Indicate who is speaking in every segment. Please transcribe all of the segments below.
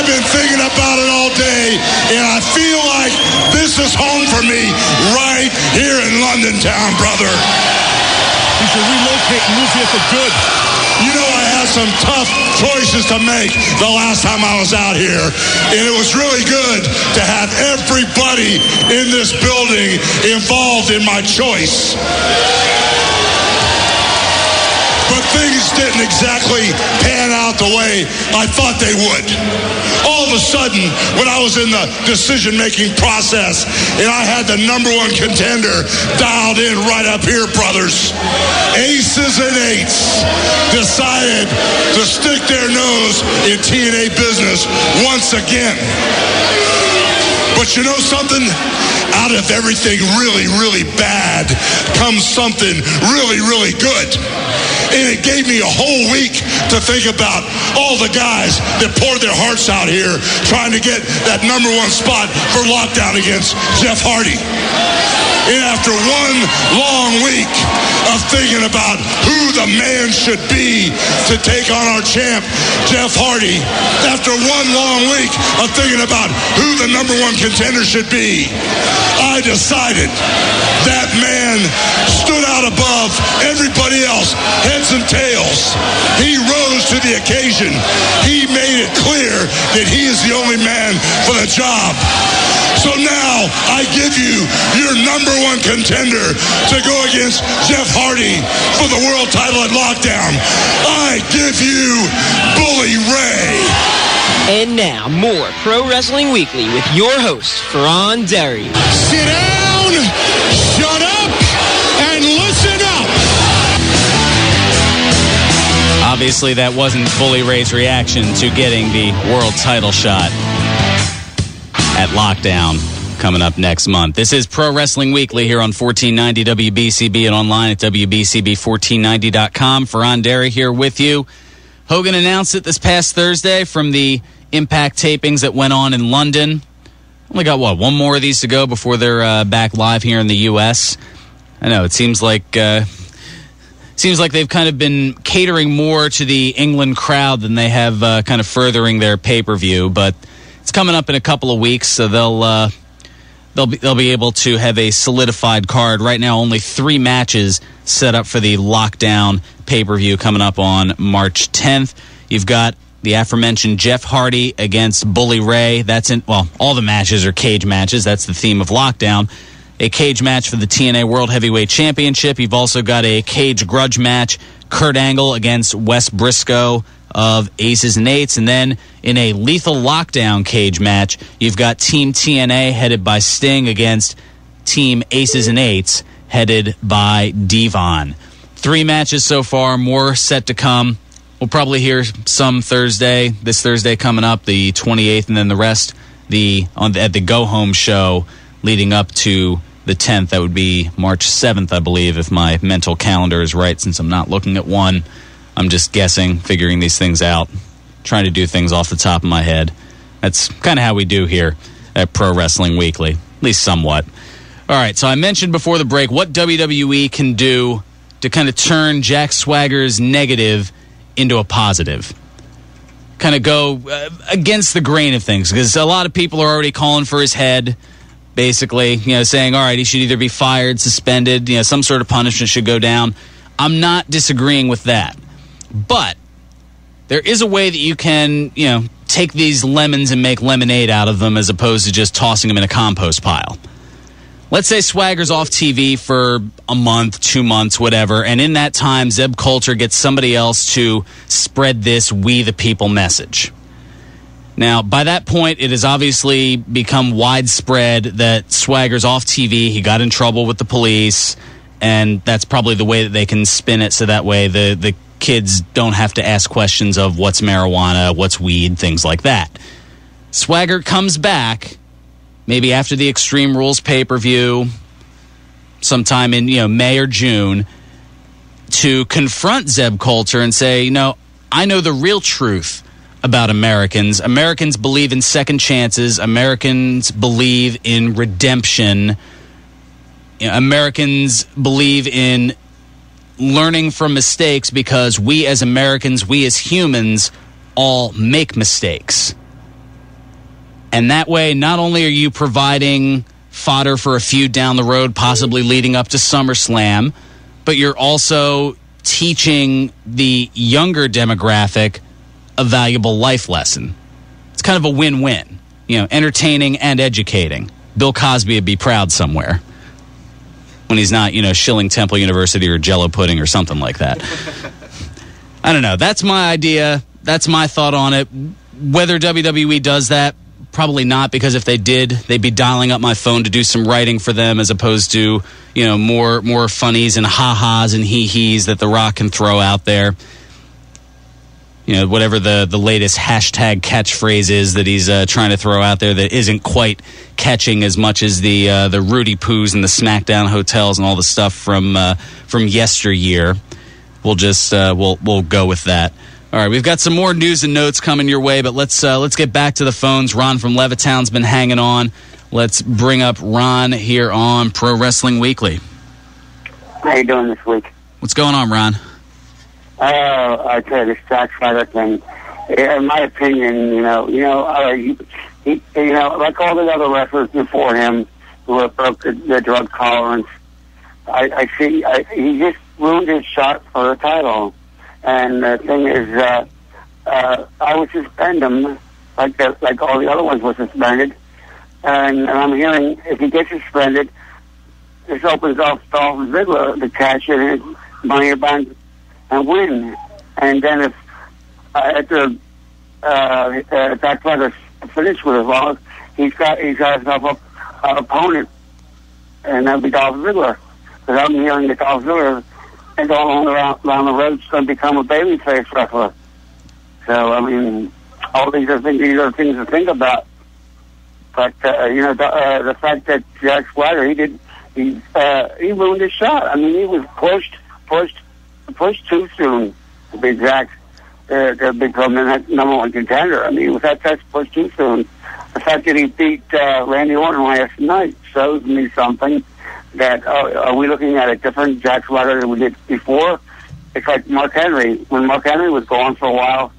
Speaker 1: I've been thinking about it all day, and I feel like this is home for me right here in London town, brother.
Speaker 2: You should relocate and move here for good.
Speaker 1: You know, I had some tough choices to make the last time I was out here, and it was really good to have everybody in this building involved in my choice. But things didn't exactly pan out the way I thought they would. All of a sudden, when I was in the decision-making process and I had the number one contender dialed in right up here, brothers, aces and eights decided to stick their nose in TNA business once again. But you know something? Out of everything really, really bad comes something really, really good. And it gave me a whole week to think about all the guys that poured their hearts out here trying to get that number one spot for Lockdown against Jeff Hardy. And after one long week of thinking about who the man should be to take on our champ, Jeff Hardy, after one long week of thinking about who the number one contender should be, I decided that man stood out above everybody else, heads and tails. He rose to the occasion. He made it clear that he is the only man for the job. So now I give you your number one contender to go against Jeff Hardy for the world title at Lockdown. I give you Bully Ray.
Speaker 3: And now, more Pro Wrestling Weekly with your host, Fearon Derry.
Speaker 2: Sit down, shut up, and listen up.
Speaker 4: Obviously, that wasn't Bully Ray's reaction to getting the world title shot at Lockdown coming up next month. This is Pro Wrestling Weekly here on 1490 WBCB and online at WBCB1490.com. Fearon Derry here with you. Hogan announced it this past Thursday from the Impact tapings that went on in London. Only got, one more of these to go before they're back live here in the U.S. I know, it seems like they've kind of been catering more to the England crowd than they have kind of furthering their pay-per-view, but it's coming up in a couple of weeks, so they'll be able to have a solidified card. Right now, only 3 matches set up for the Lockdown pay-per-view coming up on March 10th. You've got the aforementioned Jeff Hardy against Bully Ray. All the matches are cage matches. That's the theme of Lockdown. A cage match for the TNA World Heavyweight Championship. You've also got a cage grudge match, Kurt Angle against Wes Briscoe of Aces and Eights. And then in a lethal Lockdown cage match, you've got Team TNA headed by Sting against Team Aces and Eights headed by Devon. 3 matches so far, more set to come. We'll probably hear some this Thursday coming up, the 28th, and then the rest at the Go Home show leading up to the 10th. That would be March 7th, I believe, if my mental calendar is right, since I'm not looking at one. I'm just guessing, figuring these things out, trying to do things off the top of my head. That's kind of how we do here at Pro Wrestling Weekly, at least somewhat. All right, so I mentioned before the break what WWE can do to kind of turn Jack Swagger's negative into a positive. Kind of go against the grain of things, because a lot of people are already calling for his head, basically, saying, all right, he should either be fired, suspended, some sort of punishment should go down. I'm not disagreeing with that. But there is a way that you can, take these lemons and make lemonade out of them as opposed to just tossing them in a compost pile. Let's say Swagger's off TV for a month, 2 months, whatever, and in that time, Zeb Coulter gets somebody else to spread this We the People message. Now, by that point, it has obviously become widespread that Swagger's off TV, he got in trouble with the police, and that's probably the way that they can spin it, so that way the kids don't have to ask questions of what's marijuana, what's weed, things like that. Swagger comes back, maybe after the Extreme Rules pay-per-view, sometime in May or June, to confront Zeb Coulter and say, I know the real truth about Americans. Americans believe in second chances. Americans believe in redemption. Americans believe in learning from mistakes, because we as Americans, we as humans, all make mistakes. And that way, not only are you providing fodder for a feud down the road, possibly leading up to SummerSlam, but you're also teaching the younger demographic a valuable life lesson. It's kind of a win-win, entertaining and educating. Bill Cosby would be proud somewhere when he's not, shilling Temple University or Jello pudding or something like that. I don't know. That's my idea. That's my thought on it. Whether WWE does that, probably not, because if they did, they'd be dialing up my phone to do some writing for them as opposed to, more funnies and ha-has and hee-hees that The Rock can throw out there. Whatever the latest hashtag catchphrase is that he's trying to throw out there that isn't quite catching as much as the Rudy Poos and the SmackDown hotels and all the stuff from yesteryear. We'll just we'll go with that. All right, we've got some more news and notes coming your way, but let's get back to the phones. Ron from Levittown's been hanging on. Let's bring up Ron here on Pro Wrestling Weekly.
Speaker 5: How you doing this week?
Speaker 4: What's going on, Ron?
Speaker 5: I tell you, this Jack Swagger thing, in my opinion, he like all the other wrestlers before him who have broke the drug tolerance, I see he just ruined his shot for a title. And the thing is, I would suspend him like all the other ones were suspended. And I'm hearing if he gets suspended, this opens up Dolph Ziggler to cash in his Money in the Bank and win. And then if after Jack Swagger's finished with his loss, he's got himself an opponent, and that'll be Dolph Ziggler. Because I'm hearing that Dolph Ziggler is all around the road going to become a babyface wrestler. So I mean, all these are things to think about. But the fact that Jack Swagger he ruined his shot. I mean, he was pushed too soon, to be exact, to become the number one contender. I mean, that's pushed too soon. The fact that he beat Randy Orton last night shows me something. That are we looking at a different Jack Swagger than we did before? It's like Mark Henry. When Mark Henry was gone for a while,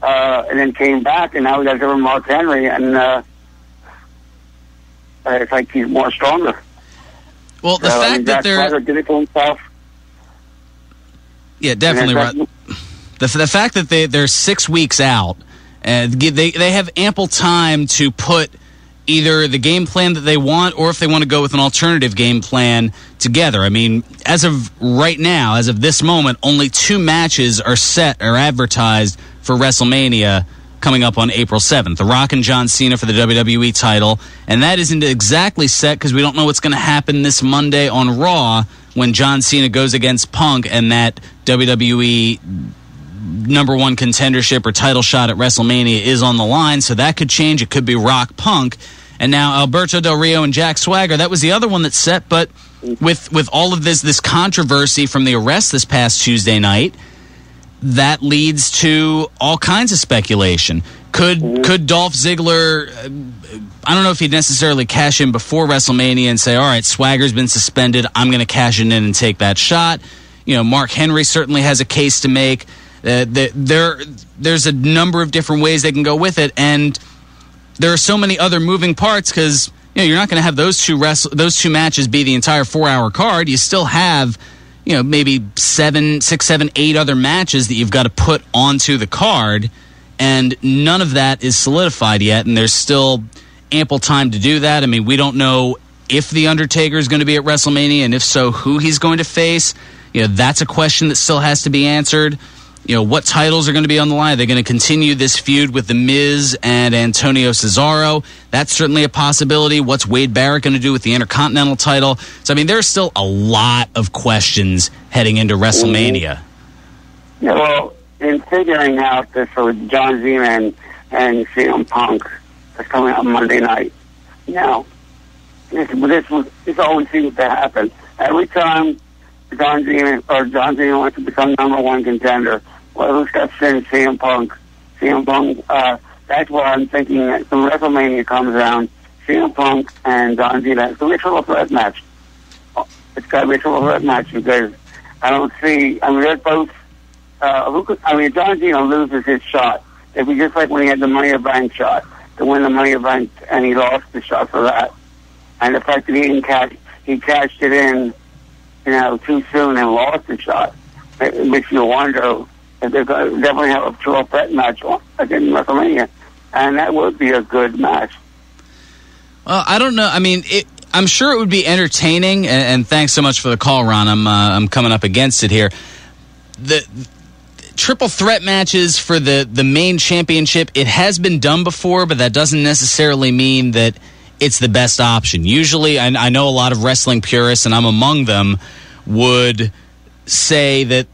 Speaker 5: and then came back, and now we got a different Mark Henry, and it's like he's more stronger.
Speaker 4: Well, the fact that they're...
Speaker 5: Swagger did it to himself.
Speaker 4: Yeah, definitely right. The fact that they're 6 weeks out, and they have ample time to put either the game plan that they want or if they want to go with an alternative game plan together. I mean, as of right now, as of this moment, only 2 matches are advertised for WrestleMania coming up on April 7th. The Rock and John Cena for the WWE title, and that isn't exactly set because we don't know what's going to happen this Monday on Raw when John Cena goes against Punk and that WWE number one contendership or title shot at WrestleMania is on the line, so that could change. It could be Rock Punk. And now Alberto Del Rio and Jack Swagger, that was the other one that's set, but with all of this controversy from the arrest this past Tuesday night, that leads to all kinds of speculation. Could Dolph Ziggler, I don't know if he'd necessarily cash in before WrestleMania and say, all right, Swagger's been suspended, I'm going to cash it in and take that shot. Mark Henry certainly has a case to make. There's a number of different ways they can go with it, and there are so many other moving parts because you're not going to have those two matches be the entire 4-hour card. You still have maybe 7, 6, 7, 8 other matches that you've got to put onto the card, and none of that is solidified yet, and there's still ample time to do that. I mean, we don't know if The Undertaker is going to be at WrestleMania, and if so, who he's going to face. That's a question that still has to be answered. What titles are going to be on the line? Are they going to continue this feud with The Miz and Antonio Cesaro? That's certainly a possibility. What's Wade Barrett going to do with the Intercontinental title? So, I mean, there's still a lot of questions heading into WrestleMania.
Speaker 5: Yeah, well, in figuring out this for John Cena and CM Punk that's coming out Monday night, this always seems to happen. Every time John Cena wants to become number one contender, well, who steps in? CM Punk. That's what I'm thinking. When WrestleMania comes around, CM Punk and John Cena, it's a ritual threat match. It's got a ritual threat match because I don't see. I mean, they're both. John Cena loses his shot. It'd be just like when he had the Money in the Bank shot. to win the money event, and he lost the shot for that. And the fact that he cashed it in, too soon and lost the shot, it makes you wonder if they're going to definitely have a triple threat match against WrestleMania, and that would be a good match.
Speaker 4: Well, I don't know. I mean, I'm sure it would be entertaining, and thanks so much for the call, Ron. I'm coming up against it here. The triple threat matches for the main championship, it has been done before, but that doesn't necessarily mean that it's the best option. Usually, I know a lot of wrestling purists, and I'm among them, would say that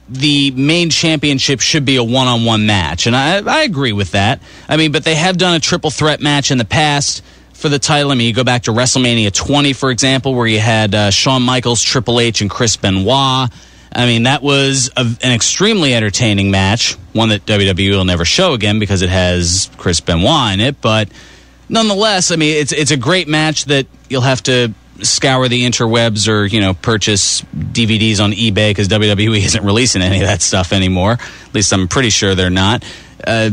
Speaker 4: the main championship should be a one-on-one match, and I agree with that. I mean, but they have done a triple threat match in the past for the title. I mean, you go back to WrestleMania 20, for example, where you had Shawn Michaels, Triple H, and Chris Benoit. I mean, that was an extremely entertaining match, one that WWE will never show again because it has Chris Benoit in it, but nonetheless, I mean, it's a great match that you'll have to scour the interwebs or, purchase DVDs on eBay because WWE isn't releasing any of that stuff anymore. At least I'm pretty sure they're not. But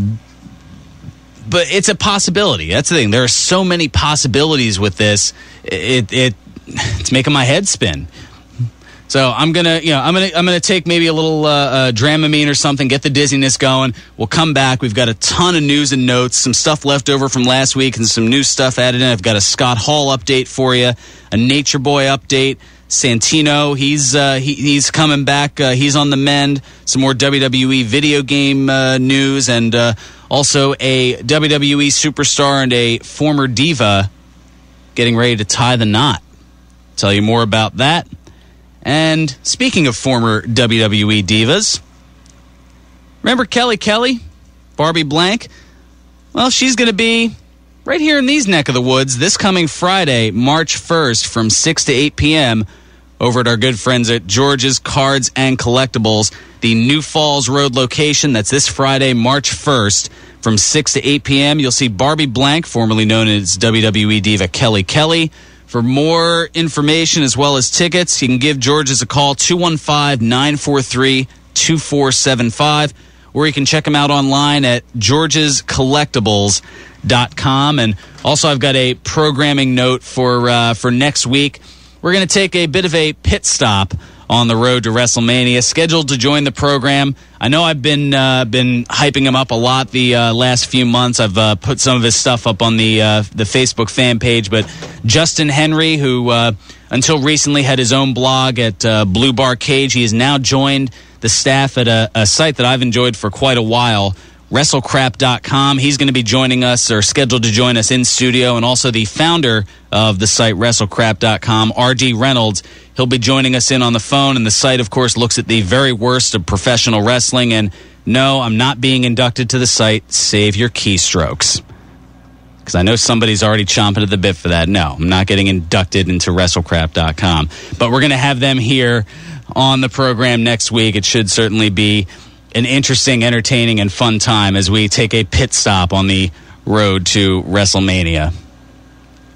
Speaker 4: it's a possibility. That's the thing. There are so many possibilities with this. It's making my head spin. So I'm gonna take maybe a little Dramamine or something, get the dizziness going. We'll come back. We've got a ton of news and notes, some stuff left over from last week, and some new stuff added in. I've got a Scott Hall update for you, a Nature Boy update. Santino, he's coming back. He's on the mend. Some more WWE video game news, and also a WWE superstar and a former diva getting ready to tie the knot. Tell you more about that. And speaking of former WWE divas, remember Kelly Kelly, Barbie Blank? Well, she's going to be right here in these neck of the woods this coming Friday, March 1st from 6 to 8 p.m. over at our good friends at George's Cards and Collectibles, the New Falls Road location. That's this Friday, March 1st from 6 to 8 p.m. You'll see Barbie Blank, formerly known as WWE diva Kelly Kelly. For more information as well as tickets, you can give George's a call, 215-943-2475, or you can check them out online at georgescollectibles.com. And also, I've got a programming note for next week. We're going to take a bit of a pit stop on the road to WrestleMania. Scheduled to join the program. I know I've been hyping him up a lot the last few months. I've put some of his stuff up on the Facebook fan page, but Justin Henry, who until recently had his own blog at Blue Bar Cage, he has now joined the staff at a site that I've enjoyed for quite a while, WrestleCrap.com. He's going to be joining us, or scheduled to join us in studio, and also the founder of the site, WrestleCrap.com, R.D. Reynolds. He'll be joining us in on the phone, and the site, of course, looks at the very worst of professional wrestling. And no, I'm not being inducted to the site. Save your keystrokes. Because I know somebody's already chomping at the bit for that. No, I'm not getting inducted into WrestleCrap.com. But we're going to have them here on the program next week. It should certainly be an interesting, entertaining, and fun time as we take a pit stop on the road to WrestleMania.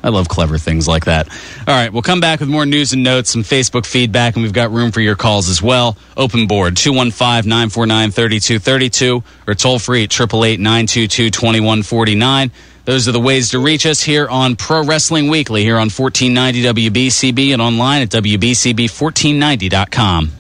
Speaker 4: I love clever things like that. All right, we'll come back with more news and notes, some Facebook feedback, and we've got room for your calls as well. Open board, 215-949-3232, or toll free at 888-922-2149. Those are the ways to reach us here on Pro Wrestling Weekly, here on 1490 WBCB and online at WBCB1490.com.